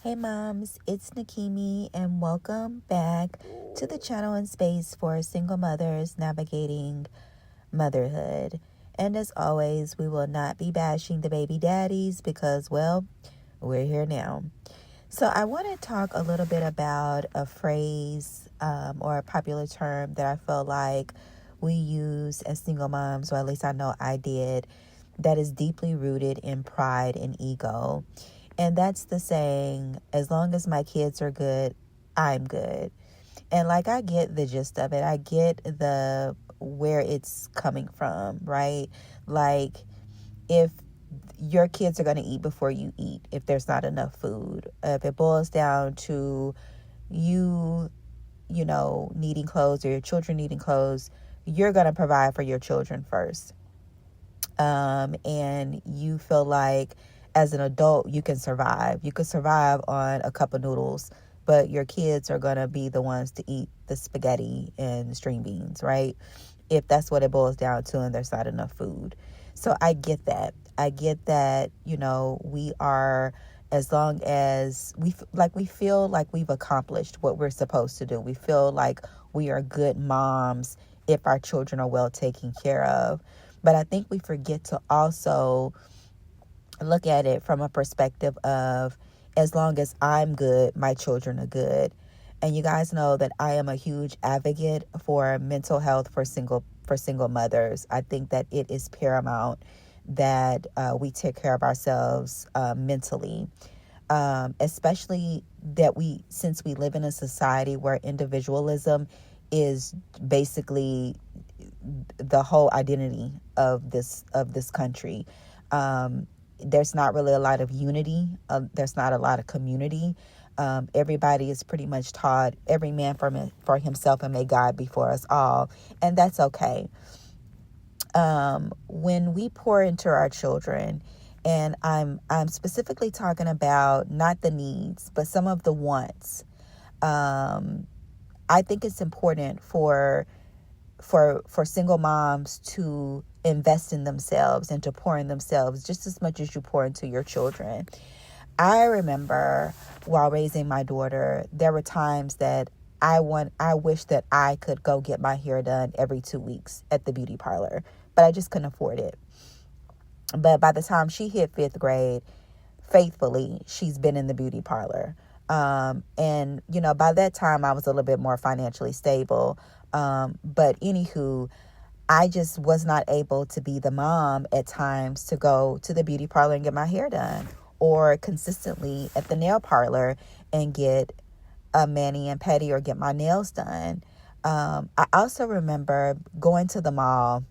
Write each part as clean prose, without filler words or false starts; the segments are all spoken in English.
Hey moms, it's Nakimi and welcome back to the channel and space for single mothers navigating motherhood. And as always, we will not be bashing the baby daddies because, well, we're here now. So I want to talk a little bit about a phrase or a popular term that I feel like we use as single moms, or at least I know I did, that is deeply rooted in pride and ego. And that's the saying, as long as my kids are good, I'm good. And like, I get the gist of it. I get the where it's coming from, right? Like, if your kids are going to eat before you eat, if there's not enough food, if it boils down to you, needing clothes or your children needing clothes, you're going to provide for your children first. And you feel like as an adult you can survive. You could survive on a cup of noodles, but your kids are going to be the ones to eat the spaghetti and string beans, right? If that's what it boils down to and there's not enough food. So I get that. I get that, we are, as long as we feel like we've accomplished what we're supposed to do. We feel like we are good moms if our children are well taken care of. But I think we forget to also look at it from a perspective of, as long as I'm good, my children are good. And you guys know that I am a huge advocate for mental health for single mothers. I think that it is paramount that we take care of ourselves mentally, especially that since we live in a society where individualism is basically the whole identity of this country. There's not really a lot of unity. There's not a lot of community. Everybody is pretty much taught every man for himself and may God before us all, and that's okay. When we pour into our children, and I'm specifically talking about not the needs, but some of the wants. I think it's important for single moms to invest in themselves and to pour in themselves just as much as you pour into your children. I remember while raising my daughter, there were times that I wish that I could go get my hair done every 2 weeks at the beauty parlor, but I just couldn't afford it. But by the time she hit 5th grade, faithfully, she's been in the beauty parlor. And, by that time I was a little bit more financially stable. But anywho, I just was not able to be the mom at times to go to the beauty parlor and get my hair done, or consistently at the nail parlor and get a mani and pedi or get my nails done. I also remember going to the mall,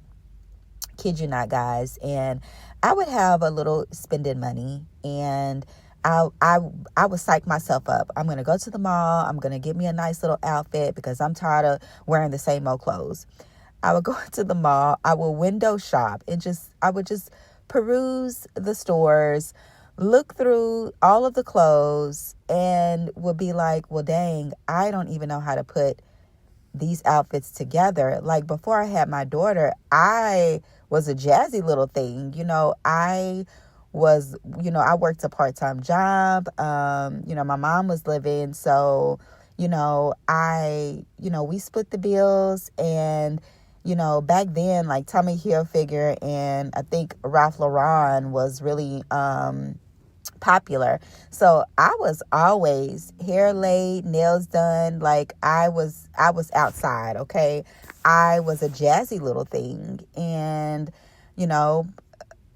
kid you not, guys, and I would have a little spending money, and I would psych myself up. I'm going to go to the mall. I'm going to get me a nice little outfit because I'm tired of wearing the same old clothes. I would go to the mall. I would window shop and I would just peruse the stores, look through all of the clothes, and would be like, well, dang, I don't even know how to put these outfits together. Like, before I had my daughter, I was a jazzy little thing. I worked a part-time job. My mom was living. So, we split the bills, and, back then, like, Tommy Hilfiger and I think Ralph Lauren was really, popular. So I was always hair laid, nails done. Like, I was outside. Okay. I was a jazzy little thing. And,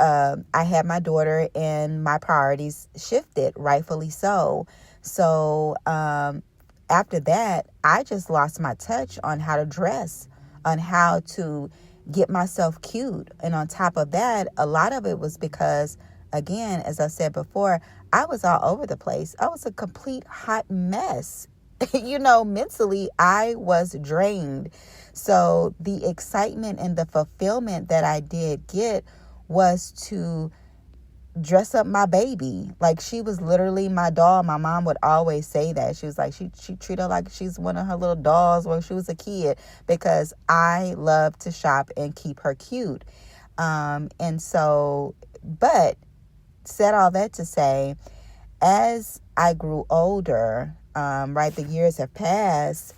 I had my daughter and my priorities shifted, rightfully so. So, after that, I just lost my touch on how to dress, on how to get myself cute. And on top of that, a lot of it was because, again, as I said before, I was all over the place. I was a complete hot mess. Mentally, I was drained. So the excitement and the fulfillment that I did get was to dress up my baby. Like, she was literally my doll. My mom would always say that. She was like, she treated her like she's one of her little dolls when she was a kid, because I love to shop and keep her cute. And so, but said all that to say, as I grew older, right, the years have passed,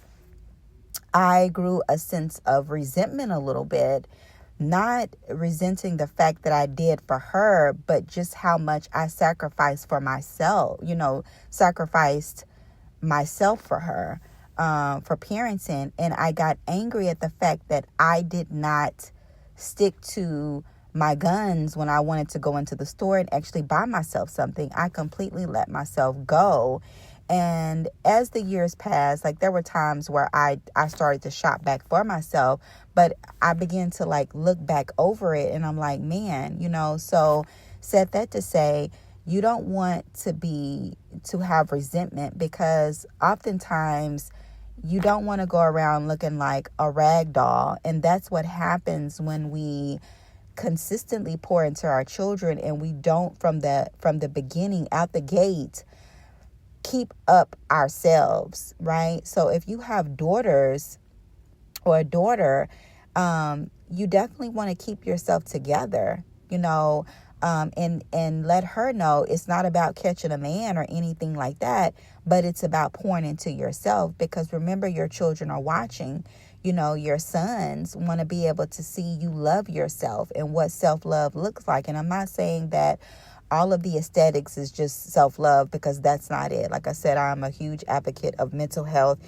I grew a sense of resentment a little bit, not resenting the fact that I did for her, but just how much I sacrificed for myself, sacrificed myself for her, for parenting. And I got angry at the fact that I did not stick to my guns when I wanted to go into the store and actually buy myself something. I completely let myself go. And as the years passed, like there were times where I started to shop back for myself, but I began to like look back over it and I'm like, man, so said that to say, you don't want to have resentment, because oftentimes you don't want to go around looking like a rag doll. And that's what happens when we consistently pour into our children and we don't from the beginning out the gate keep up ourselves, right? So if you have daughters or a daughter, you definitely want to keep yourself together, and let her know it's not about catching a man or anything like that, but it's about pouring into yourself. Because remember, your children are watching. Your sons want to be able to see you love yourself and what self-love looks like. And I'm not saying that all of the aesthetics is just self-love, because that's not it. Like I said, I'm a huge advocate of mental health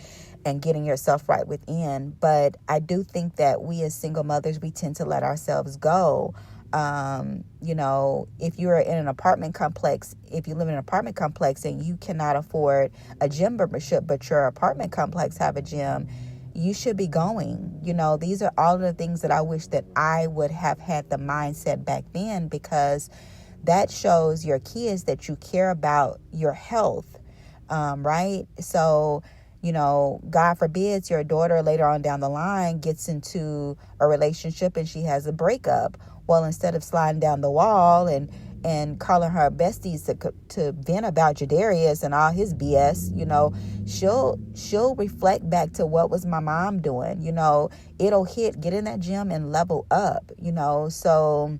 and getting yourself right within. But I do think that we as single mothers, we tend to let ourselves go. If you're in an apartment complex, if you live in an apartment complex and you cannot afford a gym membership, but your apartment complex have a gym, you should be going. These are all of the things that I wish that I would have had the mindset back then, because that shows your kids that you care about your health, right? So, God forbids your daughter later on down the line gets into a relationship and she has a breakup. Well, instead of sliding down the wall and calling her besties to vent about Jadarius and all his BS, she'll reflect back to, what was my mom doing? It'll get in that gym and level up, so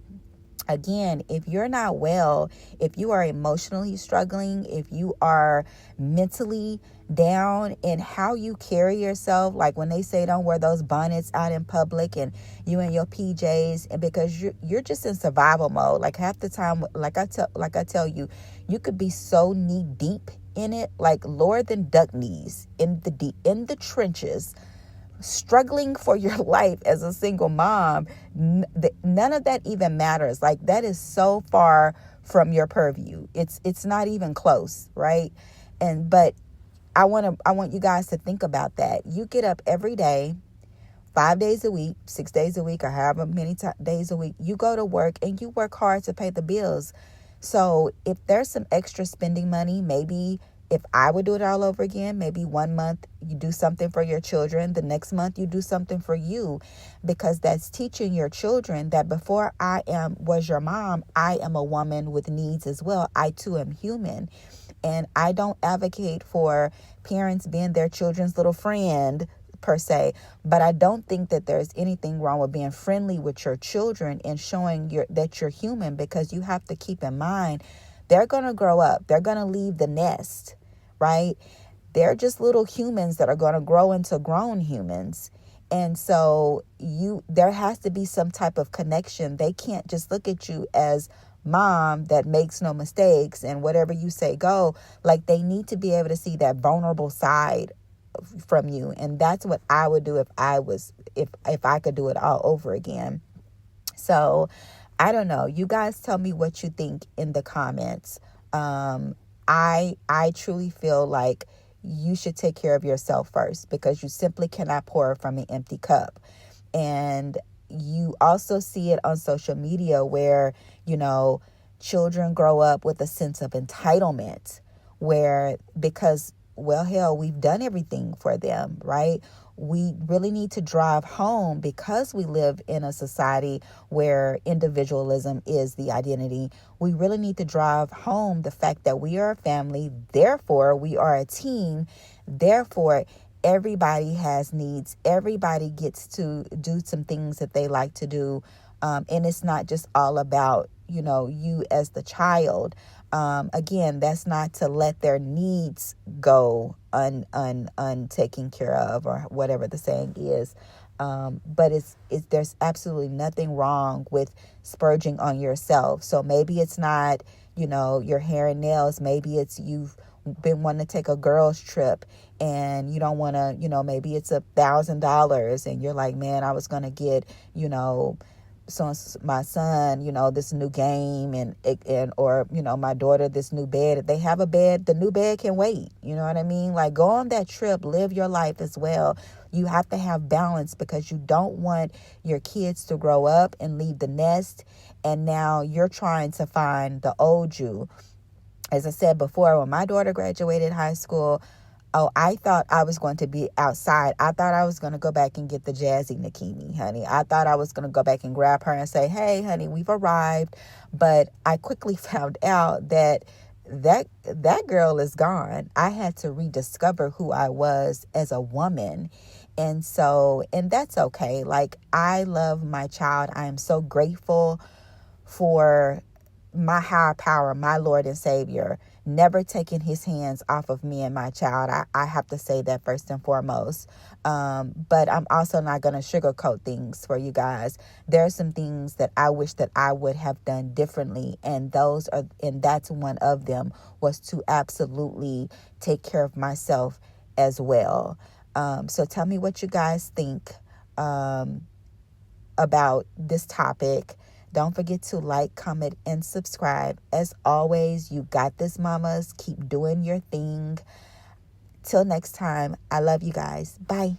again, if you're not well, if you are emotionally struggling, if you are mentally down in how you carry yourself, like when they say don't wear those bonnets out in public and you in your PJs, and because you're just in survival mode, like half the time, like I tell you, you could be so knee deep in it, like lower than duck knees in the trenches, struggling for your life as a single mom. None of that even matters. Like that is so far from your purview. It's not even close, right? But I want you guys to think about that. You get up every day, 5 days a week, 6 days a week, or however many days a week. You go to work and you work hard to pay the bills. So if there's some extra spending money, maybe if I would do it all over again, maybe 1 month you do something for your children, the next month you do something for you, because that's teaching your children that before I was your mom, I am a woman with needs as well. I too am human. And I don't advocate for parents being their children's little friend per se, but I don't think that there's anything wrong with being friendly with your children and showing that you're human, because you have to keep in mind they're going to grow up. They're going to leave the nest, right? They're just little humans that are going to grow into grown humans. And so there has to be some type of connection. They can't just look at you as mom that makes no mistakes and whatever you say go. Like they need to be able to see that vulnerable side from you. And that's what I would do if I could do it all over again. So I don't know. You guys tell me what you think in the comments. I truly feel like you should take care of yourself first, because you simply cannot pour from an empty cup. And you also see it on social media where, children grow up with a sense of entitlement because, well, hell, we've done everything for them, right? We really need to drive home, because we live in a society where individualism is the identity. We really need to drive home the fact that we are a family, therefore we are a team, therefore everybody has needs. Everybody gets to do some things that they like to do. And it's not just all about, you as the child. Again, that's not to let their needs go untaken care of, or whatever the saying is. But there's absolutely nothing wrong with splurging on yourself. So maybe it's not, your hair and nails. Maybe it's you've been wanting to take a girls trip and you don't want to, maybe it's $1,000 and you're like, man, I was going to get, so my son, this new game or my daughter this new bed. If they have a bed, the new bed can wait. You know what I mean? Like, go on that trip, live your life as well. You have to have balance, because you don't want your kids to grow up and leave the nest, and now you're trying to find the old you. As I said before, when my daughter graduated high school, I thought I was going to be outside. I thought I was going to go back and get the Jazzy Nikini, honey. I thought I was going to go back and grab her and say, hey, honey, we've arrived. But I quickly found out that girl is gone. I had to rediscover who I was as a woman. And that's okay. Like, I love my child. I am so grateful for my higher power, my Lord and Savior, never taking his hands off of me and my child. I have to say that first and foremost. But I'm also not going to sugarcoat things for you guys. There are some things that I wish that I would have done differently. And that's one of them, was to absolutely take care of myself as well. So tell me what you guys think about this topic. Don't forget to like, comment, and subscribe. As always, you got this, mamas. Keep doing your thing. Till next time, I love you guys. Bye.